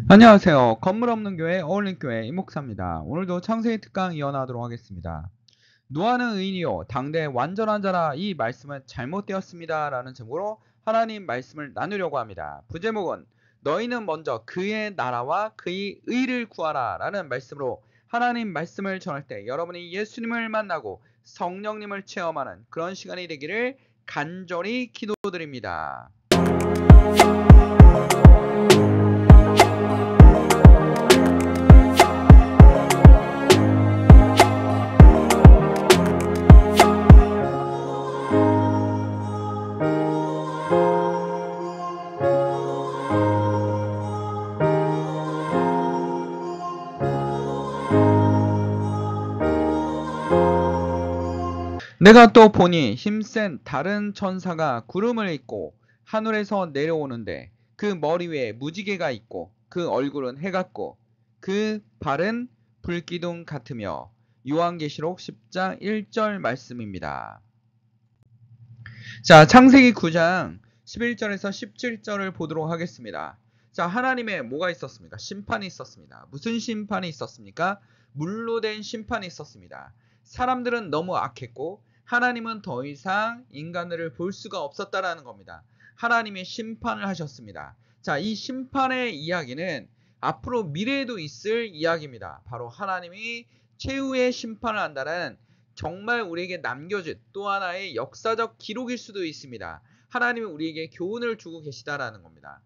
안녕하세요. 건물 없는 교회 어울림교회 이목사입니다. 오늘도 창세기 특강 이어나가도록 하겠습니다. 노아는 의인이요 당대 완전한 자라, 이 말씀은 잘못되었습니다 라는 제목으로 하나님 말씀을 나누려고 합니다. 부제목은 너희는 먼저 그의 나라와 그의 의를 구하라 라는 말씀으로 하나님 말씀을 전할 때 여러분이 예수님을 만나고 성령님을 체험하는 그런 시간이 되기를 간절히 기도드립니다. 내가 또 보니 힘센 다른 천사가 구름을 입고 하늘에서 내려오는데 그 머리 위에 무지개가 있고 그 얼굴은 해 같고 그 발은 불기둥 같으며. 요한계시록 10장 1절 말씀입니다. 자, 창세기 9장 11절에서 17절을 보도록 하겠습니다. 자, 하나님의 뭐가 있었습니까? 심판이 있었습니다. 무슨 심판이 있었습니까? 물로 된 심판이 있었습니다. 사람들은 너무 악했고 하나님은 더 이상 인간들을 볼 수가 없었다라는 겁니다. 하나님의 심판을 하셨습니다. 자, 이 심판의 이야기는 앞으로 미래에도 있을 이야기입니다. 바로 하나님이 최후의 심판을 한다는 정말 우리에게 남겨진 또 하나의 역사적 기록일 수도 있습니다. 하나님이 우리에게 교훈을 주고 계시다라는 겁니다.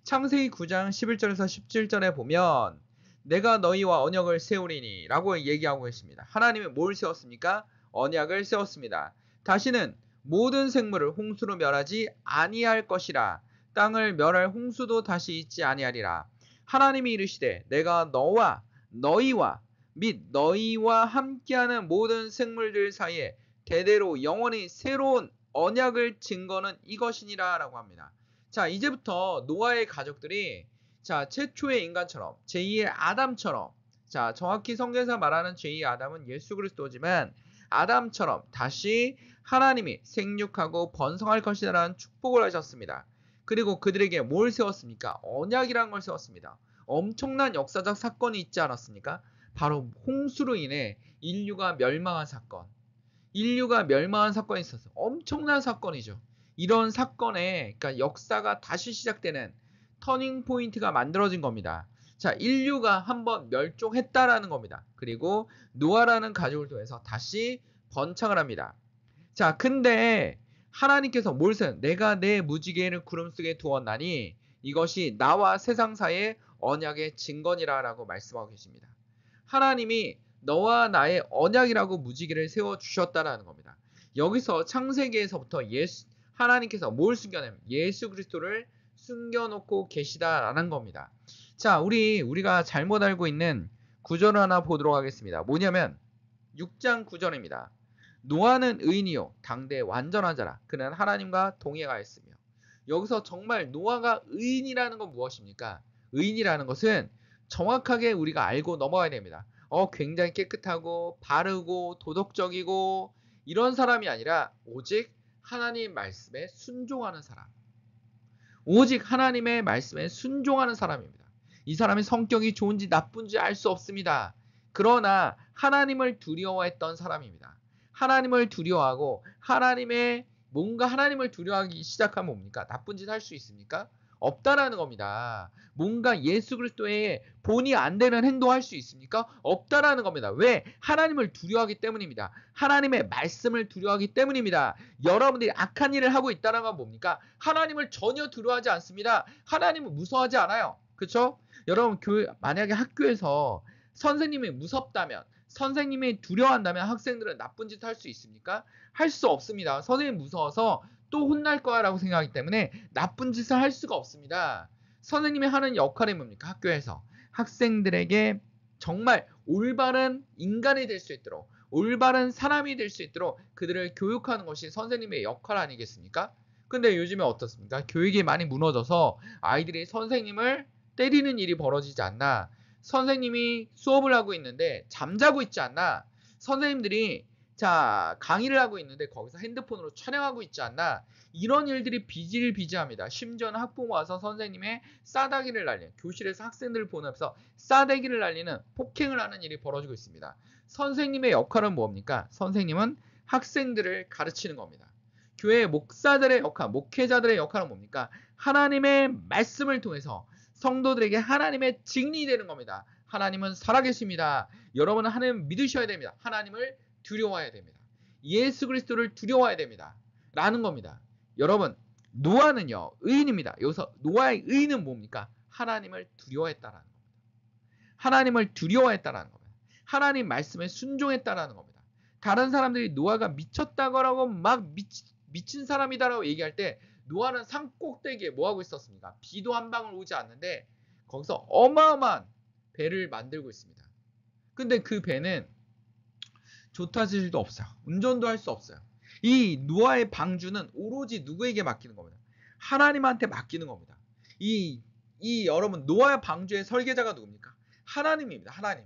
창세기 9장 11절에서 17절에 보면 내가 너희와 언약을 세우리니 라고 얘기하고 있습니다. 하나님이 뭘 세웠습니까? 언약을 세웠습니다. 다시는 모든 생물을 홍수로 멸하지 아니할 것이라. 땅을 멸할 홍수도 다시 있지 아니하리라. 하나님이 이르시되 내가 너와 너희와 및 너희와 함께하는 모든 생물들 사이에 대대로 영원히 새로운 언약을 증거는 이것이니라 라고 합니다. 자, 이제부터 노아의 가족들이 자, 최초의 인간처럼 제2의 아담처럼, 자, 정확히 성경에서 말하는 제2의 아담은 예수 그리스도지만 아담처럼 다시 하나님이 생육하고 번성할 것이라는 축복을 하셨습니다. 그리고 그들에게 뭘 세웠습니까? 언약이라는 걸 세웠습니다. 엄청난 역사적 사건이 있지 않았습니까? 바로 홍수로 인해 인류가 멸망한 사건. 인류가 멸망한 사건이 있었어요. 엄청난 사건이죠. 이런 사건에 그러니까 역사가 다시 시작되는 터닝 포인트가 만들어진 겁니다. 자, 인류가 한번 멸종했다라는 겁니다. 그리고 노아라는 가족을 통해서 다시 번창을 합니다. 자, 근데 하나님께서 뭘 세요? 내가 내 무지개를 구름 속에 두었나니 이것이 나와 세상 사이의 언약의 증거니라 라고 말씀하고 계십니다. 하나님이 너와 나의 언약이라고 무지개를 세워주셨다라는 겁니다. 여기서 창세기에서부터 하나님께서 뭘 숨겨내면 예수 그리스도를 숨겨놓고 계시다라는 겁니다. 자, 우리가 잘못 알고 있는 구절을 하나 보도록 하겠습니다. 뭐냐면 6장 9절입니다. 노아는 의인이요 당대 완전한 자라, 그는 하나님과 동행하였으며. 여기서 정말 노아가 의인이라는 건 무엇입니까? 의인이라는 것은 정확하게 우리가 알고 넘어가야 됩니다. 굉장히 깨끗하고 바르고 도덕적이고 이런 사람이 아니라 오직 하나님 말씀에 순종하는 사람. 오직 하나님의 말씀에 순종하는 사람입니다. 이 사람의 성격이 좋은지 나쁜지 알 수 없습니다. 그러나 하나님을 두려워했던 사람입니다. 하나님을 두려워하고 뭔가 하나님을 두려워하기 시작하면 뭡니까? 나쁜 짓 할 수 있습니까? 없다라는 겁니다. 뭔가 예수 그리스도의 본이 안 되는 행동할 수 있습니까? 없다라는 겁니다. 왜? 하나님을 두려워하기 때문입니다. 하나님의 말씀을 두려워하기 때문입니다. 여러분들이 악한 일을 하고 있다는 건 뭡니까? 하나님을 전혀 두려워하지 않습니다. 하나님을 무서워하지 않아요. 그렇죠? 여러분, 만약에 학교에서 선생님이 무섭다면, 선생님이 두려워한다면 학생들은 나쁜 짓 할 수 있습니까? 할 수 없습니다. 선생님 무서워서 또 혼날 거야 라고 생각하기 때문에 나쁜 짓을 할 수가 없습니다. 선생님이 하는 역할이 뭡니까? 학교에서 학생들에게 정말 올바른 인간이 될 수 있도록, 올바른 사람이 될 수 있도록 그들을 교육하는 것이 선생님의 역할 아니겠습니까? 근데 요즘에 어떻습니까? 교육이 많이 무너져서 아이들이 선생님을 때리는 일이 벌어지지 않나? 선생님이 수업을 하고 있는데 잠자고 있지 않나? 선생님들이 자, 강의를 하고 있는데 거기서 핸드폰으로 촬영하고 있지 않나? 이런 일들이 비일비재합니다. 심지어는 학부모 와서 선생님의 싸대기를 날리는, 교실에서 학생들을 보내면서 싸대기를 날리는, 폭행을 하는 일이 벌어지고 있습니다. 선생님의 역할은 뭡니까? 선생님은 학생들을 가르치는 겁니다. 교회 목사들의 역할, 목회자들의 역할은 뭡니까? 하나님의 말씀을 통해서 성도들에게 하나님의 증인이 되는 겁니다. 하나님은 살아계십니다. 여러분은 하나님을 믿으셔야 됩니다. 하나님을 두려워해야 됩니다. 예수 그리스도를 두려워해야 됩니다. 라는 겁니다. 여러분, 노아는요, 의인입니다. 여기서 노아의 의인은 뭡니까? 하나님을 두려워했다라는 겁니다. 하나님을 두려워했다라는 겁니다. 하나님 말씀에 순종했다라는 겁니다. 다른 사람들이 노아가 미쳤다고 막 미친 사람이다라고 얘기할 때 노아는 산 꼭대기에 뭐하고 있었습니까? 비도 한 방울 오지 않는데 거기서 어마어마한 배를 만들고 있습니다. 근데 그 배는 조타실도 없어요. 운전도 할 수 없어요. 이 노아의 방주는 오로지 누구에게 맡기는 겁니다. 하나님한테 맡기는 겁니다. 여러분, 노아의 방주의 설계자가 누굽니까? 하나님입니다. 하나님.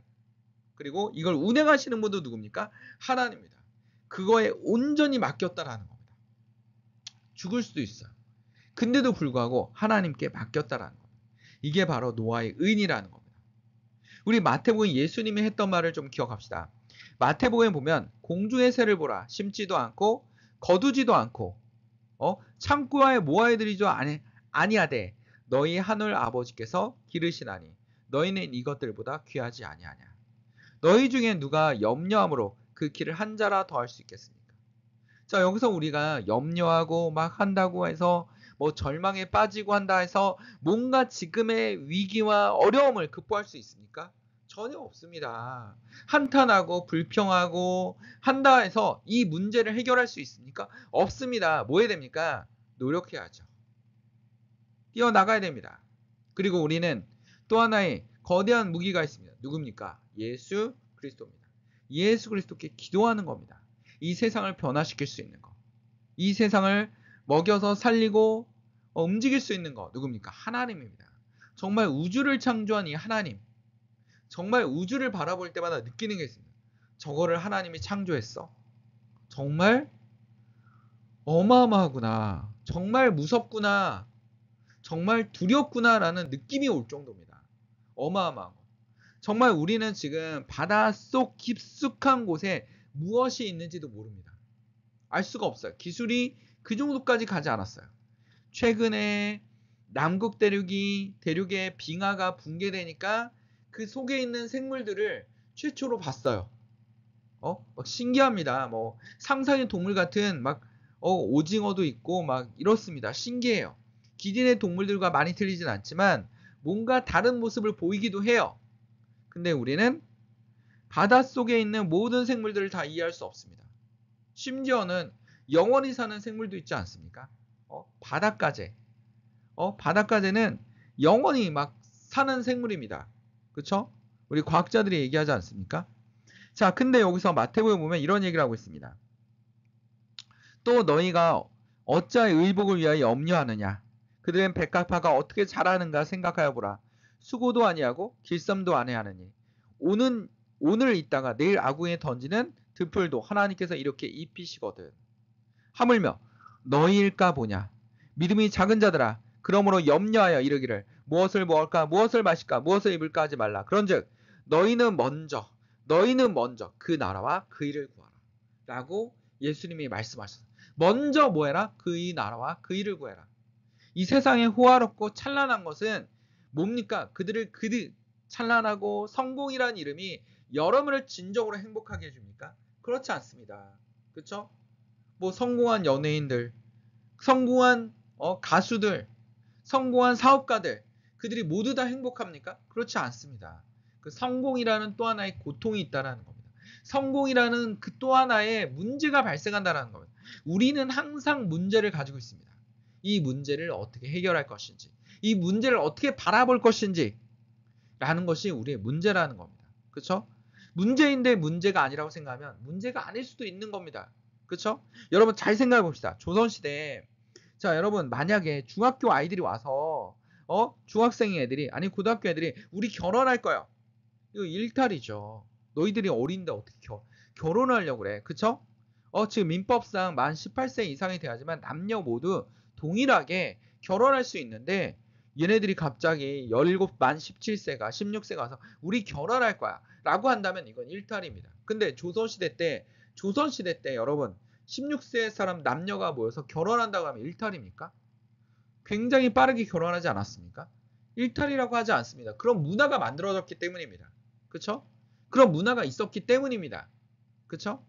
그리고 이걸 운행하시는 분도 누굽니까? 하나님입니다. 그거에 온전히 맡겼다라는 겁니다. 죽을 수도 있어요. 근데도 불구하고 하나님께 맡겼다라는 겁니다. 이게 바로 노아의 의인이라는 겁니다. 우리 마태복음 예수님이 했던 말을 좀 기억합시다. 마태복음에 보면 공중의 새를 보라, 심지도 않고 거두지도 않고 창고에 모아들이죠 아니하되 너희 하늘 아버지께서 기르시나니 너희는 이것들보다 귀하지 아니하냐. 너희 중에 누가 염려함으로 그 길을 한 자라 더할 수 있겠습니까? 자, 여기서 우리가 염려하고 막 한다고 해서 뭐 절망에 빠지고 한다 해서 뭔가 지금의 위기와 어려움을 극복할 수 있습니까? 전혀 없습니다. 한탄하고 불평하고 한다 해서 이 문제를 해결할 수 있습니까? 없습니다. 뭐 해야 됩니까? 노력해야죠. 뛰어나가야 됩니다. 그리고 우리는 또 하나의 거대한 무기가 있습니다. 누굽니까? 예수 그리스도입니다. 예수 그리스도께 기도하는 겁니다. 이 세상을 변화시킬 수 있는 거. 이 세상을 먹여서 살리고 움직일 수 있는 거. 누굽니까? 하나님입니다. 정말 우주를 창조한 이 하나님. 정말 우주를 바라볼 때마다 느끼는 게 있습니다. 저거를 하나님이 창조했어? 정말 어마어마하구나. 정말 무섭구나. 정말 두렵구나라는 느낌이 올 정도입니다. 어마어마한 거. 정말 우리는 지금 바닷속 깊숙한 곳에 무엇이 있는지도 모릅니다. 알 수가 없어요. 기술이 그 정도까지 가지 않았어요. 최근에 남극 대륙의 빙하가 붕괴되니까 그 속에 있는 생물들을 최초로 봤어요. 막 신기합니다. 뭐 상상의 동물 같은 막 오징어도 있고 막 이렇습니다. 신기해요. 기린의 동물들과 많이 틀리진 않지만 뭔가 다른 모습을 보이기도 해요. 근데 우리는 바닷속에 있는 모든 생물들을 다 이해할 수 없습니다. 심지어는 영원히 사는 생물도 있지 않습니까? 바닷가재. 바닷가재는 영원히 막 사는 생물입니다. 그쵸? 우리 과학자들이 얘기하지 않습니까? 자, 근데 여기서 마태복음에 보면 이런 얘기를 하고 있습니다. 또 너희가 어찌하여 의복을 위하여 염려하느냐? 그들은 백합화가 어떻게 자라는가 생각하여 보라. 수고도 아니하고 길쌈도 아니하느니 오늘 있다가 내일 아궁이에 던지는 들풀도 하나님께서 이렇게 입히시거든. 하물며 너희일까 보냐. 믿음이 작은 자들아, 그러므로 염려하여 이르기를 무엇을 먹을까, 무엇을 마실까, 무엇을 입을까 하지 말라. 그런즉 너희는 먼저 그 나라와 그 일을 구하라. 라고 예수님이 말씀하셨어요. 먼저 뭐 해라? 그의 나라와 그 일을 구해라. 이 세상에 호화롭고 찬란한 것은 뭡니까? 그들 찬란하고 성공이라는 이름이 여러분을 진정으로 행복하게 해줍니까? 그렇지 않습니다. 그렇죠? 뭐 성공한 연예인들, 성공한 가수들, 성공한 사업가들, 그들이 모두 다 행복합니까? 그렇지 않습니다. 그 성공이라는 또 하나의 고통이 있다는 겁니다. 성공이라는 그 또 하나의 문제가 발생한다는 겁니다. 우리는 항상 문제를 가지고 있습니다. 이 문제를 어떻게 해결할 것인지, 이 문제를 어떻게 바라볼 것인지 라는 것이 우리의 문제라는 겁니다. 그렇죠? 문제인데 문제가 아니라고 생각하면 문제가 아닐 수도 있는 겁니다. 그렇죠? 여러분 잘 생각해 봅시다. 조선시대에 자, 여러분 만약에 중학교 아이들이 와서 중학생 애들이 아니 고등학교 애들이 우리 결혼할 거야. 이거 일탈이죠. 너희들이 어린데 어떻게 결혼하려고 그래. 그쵸? 지금 민법상 만 18세 이상이 돼야지만 남녀 모두 동일하게 결혼할 수 있는데 얘네들이 갑자기 17, 만 17세가 16세가 와서 우리 결혼할 거야 라고 한다면 이건 일탈입니다. 근데 조선시대 때 여러분 16세 사람 남녀가 모여서 결혼한다고 하면 일탈입니까? 굉장히 빠르게 결혼하지 않았습니까? 일탈이라고 하지 않습니다. 그런 문화가 만들어졌기 때문입니다. 그쵸? 그런 문화가 있었기 때문입니다. 그쵸?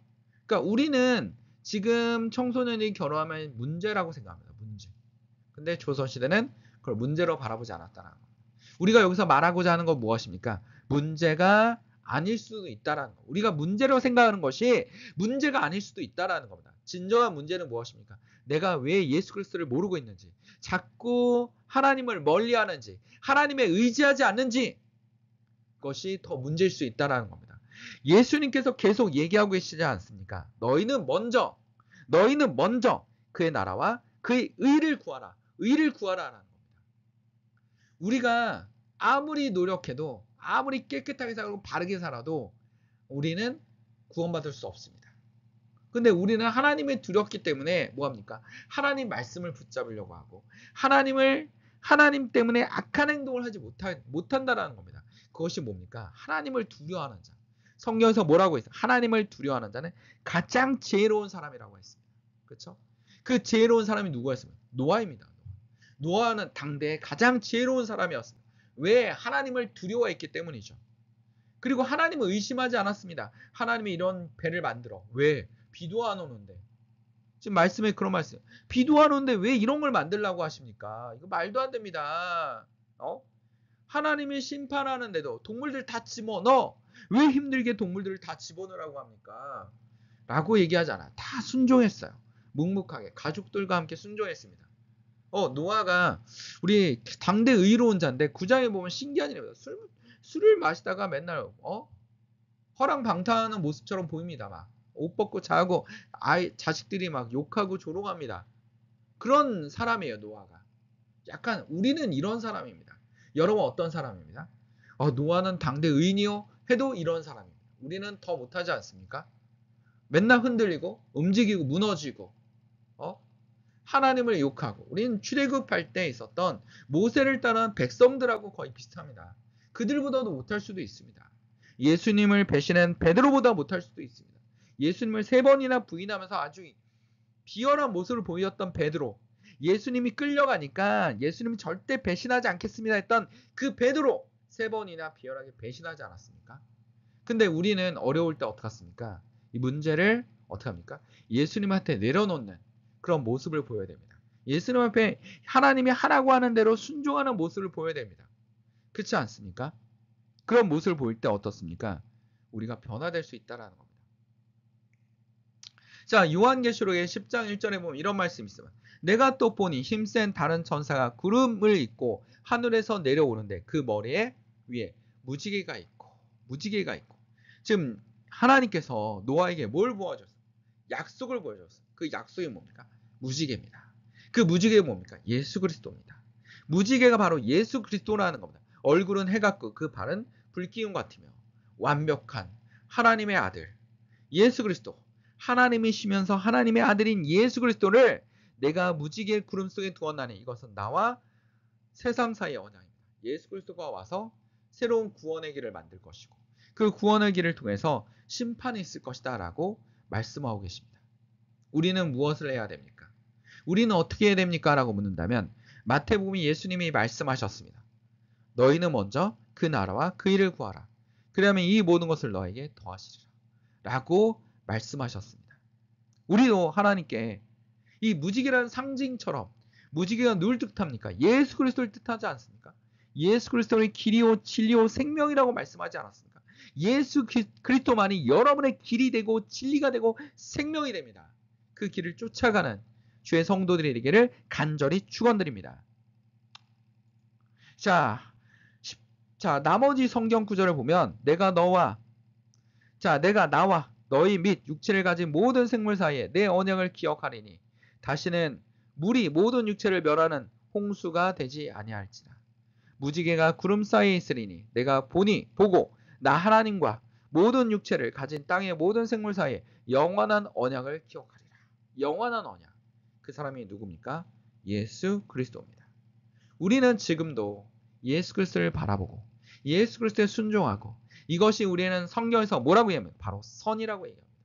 그러니까 우리는 지금 청소년이 결혼하면 문제라고 생각합니다. 문제. 근데 조선시대는 그걸 문제로 바라보지 않았다는 겁니다. 우리가 여기서 말하고자 하는 건 무엇입니까? 문제가 아닐 수도 있다라는 거. 우리가 문제로 생각하는 것이 문제가 아닐 수도 있다라는 겁니다. 진정한 문제는 무엇입니까? 내가 왜 예수 그리스도를 모르고 있는지, 자꾸 하나님을 멀리하는지, 하나님에 의지하지 않는지, 것이 더 문제일 수 있다는 겁니다. 예수님께서 계속 얘기하고 계시지 않습니까? 너희는 먼저 그의 나라와 그의 의를 구하라. 의를 구하라라는 겁니다. 우리가 아무리 노력해도 아무리 깨끗하게 살고 바르게 살아도 우리는 구원받을 수 없습니다. 근데 우리는 하나님을 두렵기 때문에 뭐합니까? 하나님 말씀을 붙잡으려고 하고 하나님 때문에 악한 행동을 하지 못한다라는 겁니다. 그것이 뭡니까? 하나님을 두려워하는 자. 성경에서 뭐라고 했어요? 하나님을 두려워하는 자는 가장 지혜로운 사람이라고 했습니다. 그렇죠? 그 지혜로운 사람이 누구였습니까? 노아입니다. 노아는 당대의 가장 지혜로운 사람이었습니다. 왜? 하나님을 두려워했기 때문이죠. 그리고 하나님을 의심하지 않았습니다. 하나님이 이런 배를 만들어. 왜? 비도 안 오는데. 지금 말씀에 그런 말씀. 비도 안 오는데 왜 이런 걸 만들라고 하십니까? 이거 말도 안 됩니다. 하나님이 심판하는데도 동물들 다 집어넣어. 왜 힘들게 동물들을 다 집어넣으라고 합니까? 라고 얘기하잖아. 다 순종했어요. 묵묵하게 가족들과 함께 순종했습니다. 노아가 우리 당대 의로운 자인데 9장에 보면 신기한 일입니다. 술을 마시다가 맨날 허랑방탕하는 모습처럼 보입니다. 막 옷 벗고 자고 자식들이 막 욕하고 조롱합니다. 그런 사람이에요. 노아가. 약간 우리는 이런 사람입니다. 여러분 어떤 사람입니다? 노아는 당대 의인이요 해도 이런 사람입니다. 우리는 더 못하지 않습니까? 맨날 흔들리고 움직이고 무너지고 하나님을 욕하고 우리는 출애굽할 때 있었던 모세를 따른 백성들하고 거의 비슷합니다. 그들보다도 못할 수도 있습니다. 예수님을 배신한 베드로보다 못할 수도 있습니다. 예수님을 3번이나 부인하면서 아주 비열한 모습을 보였던 베드로, 예수님이 끌려가니까 예수님이 절대 배신하지 않겠습니다 했던 그 베드로 3번이나 비열하게 배신하지 않았습니까? 근데 우리는 어려울 때 어떡합니까? 이 문제를 어떻게 합니까? 예수님한테 내려놓는 그런 모습을 보여야 됩니다. 예수님 앞에 하나님이 하라고 하는 대로 순종하는 모습을 보여야 됩니다. 그렇지 않습니까? 그런 모습을 보일 때 어떻습니까? 우리가 변화될 수 있다는 겁니다. 자, 요한계시록의 10장 1절에 보면 이런 말씀이 있어요. 내가 또 보니 힘센 다른 천사가 구름을 입고 하늘에서 내려오는데 그 머리에 위에 무지개가 있고 지금 하나님께서 노아에게 뭘 보여줬어요? 약속을 보여줬어요. 그 약속이 뭡니까? 무지개입니다. 그 무지개가 뭡니까? 예수 그리스도입니다. 무지개가 바로 예수 그리스도라는 겁니다. 얼굴은 해 같고 그 발은 불기운 같으며 완벽한 하나님의 아들 예수 그리스도, 하나님이시면서 하나님의 아들인 예수 그리스도를 내가 무지개 구름 속에 두었나니 이것은 나와 세상 사이의 언약입니다. 예수 그리스도가 와서 새로운 구원의 길을 만들 것이고 그 구원의 길을 통해서 심판이 있을 것이다 라고 말씀하고 계십니다. 우리는 무엇을 해야 됩니까? 우리는 어떻게 해야 됩니까? 라고 묻는다면 마태복음이 예수님이 말씀하셨습니다. 너희는 먼저 그 나라와 그 일을 구하라. 그러면 이 모든 것을 너에게 더하시리라 라고 말씀하셨습니다. 우리도 하나님께 이 무지개라는 상징처럼 무지개가 누굴 뜻합니까? 예수 그리스도를 뜻하지 않습니까? 예수 그리스도의 길이요 진리요 생명이라고 말씀하지 않았습니까? 예수 그리스도만이 여러분의 길이 되고 진리가 되고 생명이 됩니다. 그 길을 쫓아가는 주의 성도들이 되기를 간절히 축원드립니다. 자, 나머지 성경 구절을 보면 내가 나와 너희 및 육체를 가진 모든 생물 사이에 내 언약을 기억하리니 다시는 물이 모든 육체를 멸하는 홍수가 되지 아니할지라. 무지개가 구름 사이에 있으리니 내가 보고 나 하나님과 모든 육체를 가진 땅의 모든 생물 사이에 영원한 언약을 기억하리라. 영원한 언약. 그 사람이 누굽니까? 예수 그리스도입니다. 우리는 지금도 예수 그리스도를 바라보고 예수 그리스도에 순종하고, 이것이 우리는 성경에서 뭐라고 얘기하면 바로 선이라고 얘기합니다.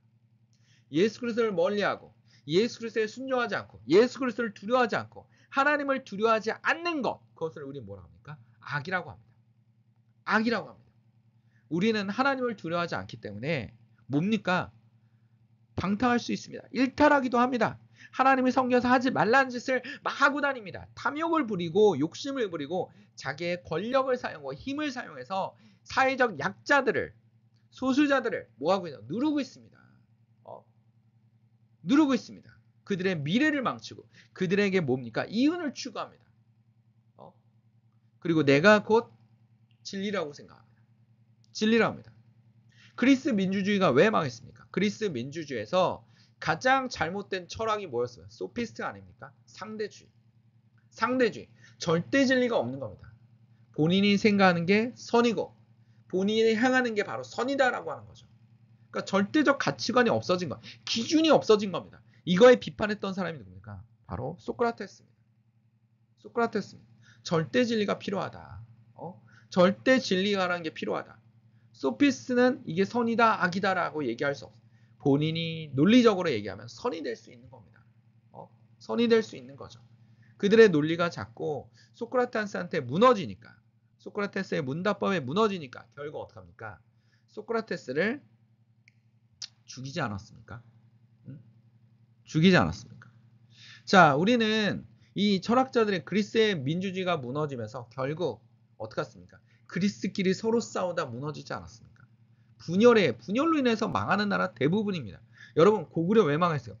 예수 그리스도를 멀리하고 예수 그리스도에 순종하지 않고 예수 그리스도를 두려워하지 않고 하나님을 두려워하지 않는 것, 그것을 우리는 뭐라고 합니까? 악이라고 합니다. 악이라고 합니다. 우리는 하나님을 두려워하지 않기 때문에 뭡니까? 방탕할 수 있습니다. 일탈하기도 합니다. 하나님이 성경에서 하지 말라는 짓을 막 하고 다닙니다. 탐욕을 부리고 욕심을 부리고 자기의 권력을 사용하고 힘을 사용해서 사회적 약자들을, 소수자들을 뭐하고 있나? 누르고 있습니다. 누르고 있습니다. 그들의 미래를 망치고 그들에게 뭡니까? 이윤을 추구합니다. 그리고 내가 곧 진리라고 생각합니다. 진리라고 합니다. 그리스 민주주의가 왜 망했습니까? 그리스 민주주의에서 가장 잘못된 철학이 뭐였어요? 소피스트 아닙니까? 상대주의. 상대주의. 절대 진리가 없는 겁니다. 본인이 생각하는 게 선이고 본인이 향하는 게 바로 선이다라고 하는 거죠. 그러니까 절대적 가치관이 없어진 거, 기준이 없어진 겁니다. 이거에 비판했던 사람이 누굽니까? 바로 소크라테스입니다. 소크라테스입니다. 절대 진리가 필요하다. 절대 진리가라는 게 필요하다. 소피스트는 이게 선이다 악이다라고 얘기할 수 없어요. 본인이 논리적으로 얘기하면 선이 될 수 있는 겁니다. 선이 될 수 있는 거죠. 그들의 논리가 자꾸 소크라테스한테 무너지니까, 소크라테스의 문답법에 무너지니까 결국 어떻게 합니까? 소크라테스를 죽이지 않았습니까? 죽이지 않았습니까? 자, 우리는 이 철학자들의 그리스의 민주주의가 무너지면서 결국 어떻게 했습니까? 그리스끼리 서로 싸우다 무너지지 않았습니까? 분열로 인해서 망하는 나라 대부분입니다. 여러분, 고구려 왜 망했어요?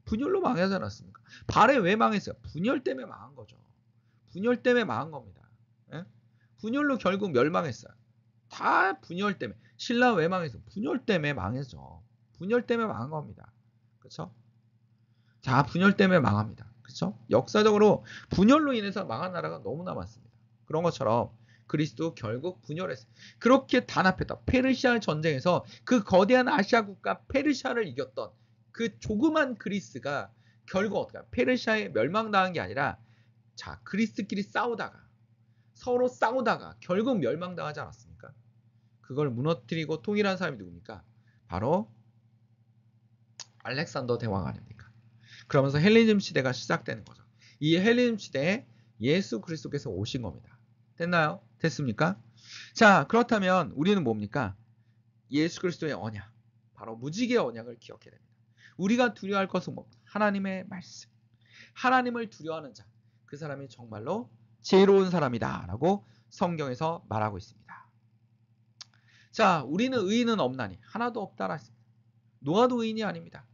분열로 망하지 않았습니까? 발해 왜 망했어요? 분열 때문에 망한 거죠. 분열 때문에 망한 겁니다. 예? 분열로 결국 멸망했어요. 다 분열 때문에. 신라 왜 망했어요? 분열 때문에 망했죠. 분열 때문에 망한 겁니다. 그렇죠? 자, 분열 때문에 망합니다. 그렇죠? 역사적으로 분열로 인해서 망한 나라가 너무나 많습니다. 그런 것처럼 그리스도 결국 분열했어요. 그렇게 단합했다. 페르시아 전쟁에서 그 거대한 아시아 국가 페르시아를 이겼던 그 조그만 그리스가 결국 어떻게 페르시아에 멸망당한 게 아니라, 자, 그리스끼리 서로 싸우다가 결국 멸망당하지 않았습니까? 그걸 무너뜨리고 통일한 사람이 누굽니까? 바로 알렉산더 대왕 아닙니까? 그러면서 헬레니즘 시대가 시작되는 거죠. 이 헬레니즘 시대에 예수 그리스도께서 오신 겁니다. 됐나요? 됐습니까? 자, 그렇다면 우리는 뭡니까? 예수 그리스도의 언약, 바로 무지개의 언약을 기억해야 됩니다. 우리가 두려워할 것은 뭐? 하나님의 말씀. 하나님을 두려워하는 자, 그 사람이 정말로 지혜로운 사람이다 라고 성경에서 말하고 있습니다. 자, 우리는 의인은 없나니 하나도 없다라 했습니다. 노아도 의인이 아닙니다.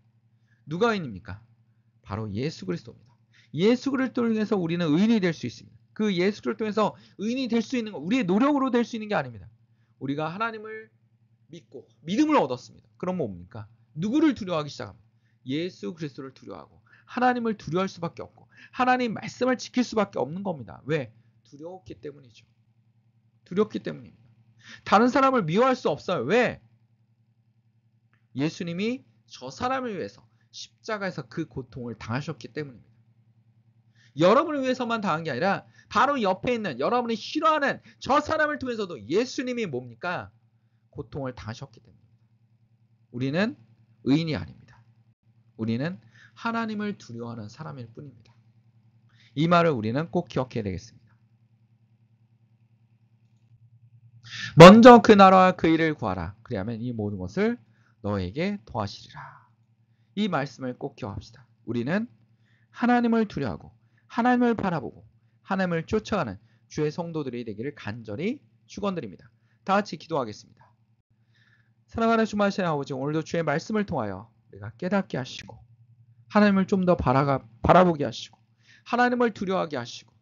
누가 의인입니까? 바로 예수 그리스도입니다. 예수 그리스도를 통해서 우리는 의인이 될 수 있습니다. 그 예수 그리스도를 통해서 의인이 될 수 있는 건 우리의 노력으로 될 수 있는 게 아닙니다. 우리가 하나님을 믿고 믿음을 얻었습니다. 그럼 뭡니까? 누구를 두려워하기 시작합니다. 예수 그리스도를 두려워하고 하나님을 두려워할 수밖에 없고 하나님 말씀을 지킬 수밖에 없는 겁니다. 왜? 두려웠기 때문이죠. 두렵기 때문입니다. 다른 사람을 미워할 수 없어요. 왜? 예수님이 저 사람을 위해서 십자가에서 그 고통을 당하셨기 때문입니다. 여러분을 위해서만 당한 게 아니라 바로 옆에 있는 여러분이 싫어하는 저 사람을 통해서도 예수님이 뭡니까? 고통을 당하셨기 때문입니다. 우리는 의인이 아닙니다. 우리는 하나님을 두려워하는 사람일 뿐입니다. 이 말을 우리는 꼭 기억해야 되겠습니다. 먼저 그 나라와 그 일을 구하라. 그리하면 이 모든 것을 너에게 더하시리라. 이 말씀을 꼭 기억합시다. 우리는 하나님을 두려워하고 하나님을 바라보고 하나님을 쫓아가는 주의 성도들이 되기를 간절히 축원드립니다. 다 같이 기도하겠습니다. 사랑하는 주마신 아버지, 오늘도 주의 말씀을 통하여 우리가 깨닫게 하시고 하나님을 좀 더 바라보게 하시고 하나님을 두려워하게 하시고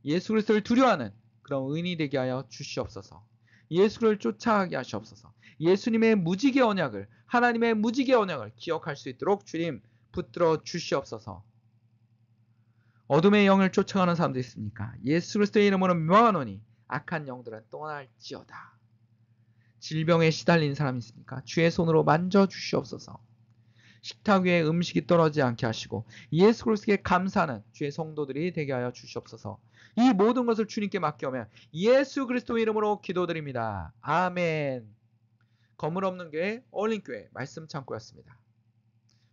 예수 그리스도를 두려워하는 그런 의인이 되게 하여 주시옵소서. 예수를 쫓아가게 하시옵소서. 예수님의 무지개 언약을, 하나님의 무지개 언약을 기억할 수 있도록 주님 붙들어 주시옵소서. 어둠의 영을 쫓아가는 사람도 있습니까? 예수 그리스도의 이름으로 명하노니 악한 영들은 떠날지어다. 질병에 시달린 사람이 있습니까? 주의 손으로 만져주시옵소서. 식탁 위에 음식이 떨어지지 않게 하시고 예수 그리스도께 감사하는 주의 성도들이 되게 하여 주시옵소서. 이 모든 것을 주님께 맡겨오며 예수 그리스도 이름으로 기도드립니다. 아멘. 거물 없는 교회 올림교회 말씀 창고였습니다.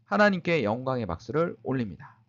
하나님께 영광의 박수를 올립니다.